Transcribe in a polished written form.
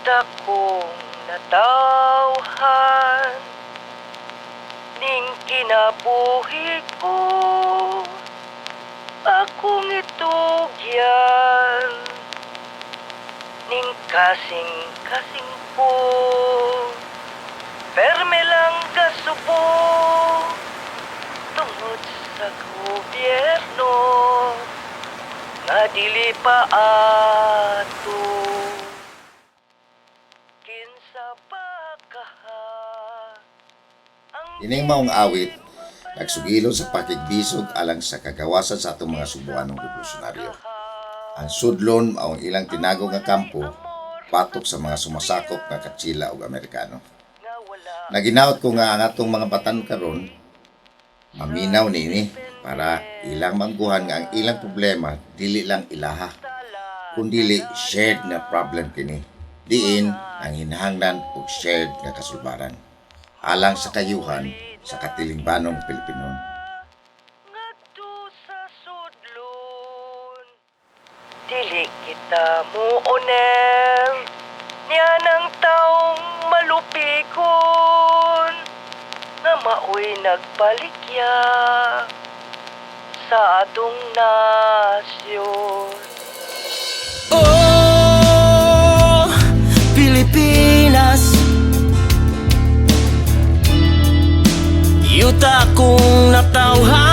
akong natawhan ning kinabuhi ko akong itugyan ning kasing-kasing po perme lang kasubo tungod sa gobyerno nga dili pa ato kinsa pa kaha Ining maong awit, nagsugilon sa pakigbisog alang sa kagawasan sa atong mga Subuanong revolusyonaryo. Ang sudlon maong ilang tinago nga kampo, patok sa mga sumasakop nga Katsila ug Amerikano. Naginaot ko nga ang atong mga batan karon, maminaw nini para ilang mangguhan nga ang ilang problema dili lang ilaha, kundili shared na problem kini. Diin ang hinahanglan og shared nga kasulbaran alang sa kayuhan sa katilingbanong Pilipino. ngadto sa sudlon dili kita muoner niya ng taong malupikon nga maoy nagbalikya sa atong nasyon. Oh, Pilipinas, yuta kong natawhan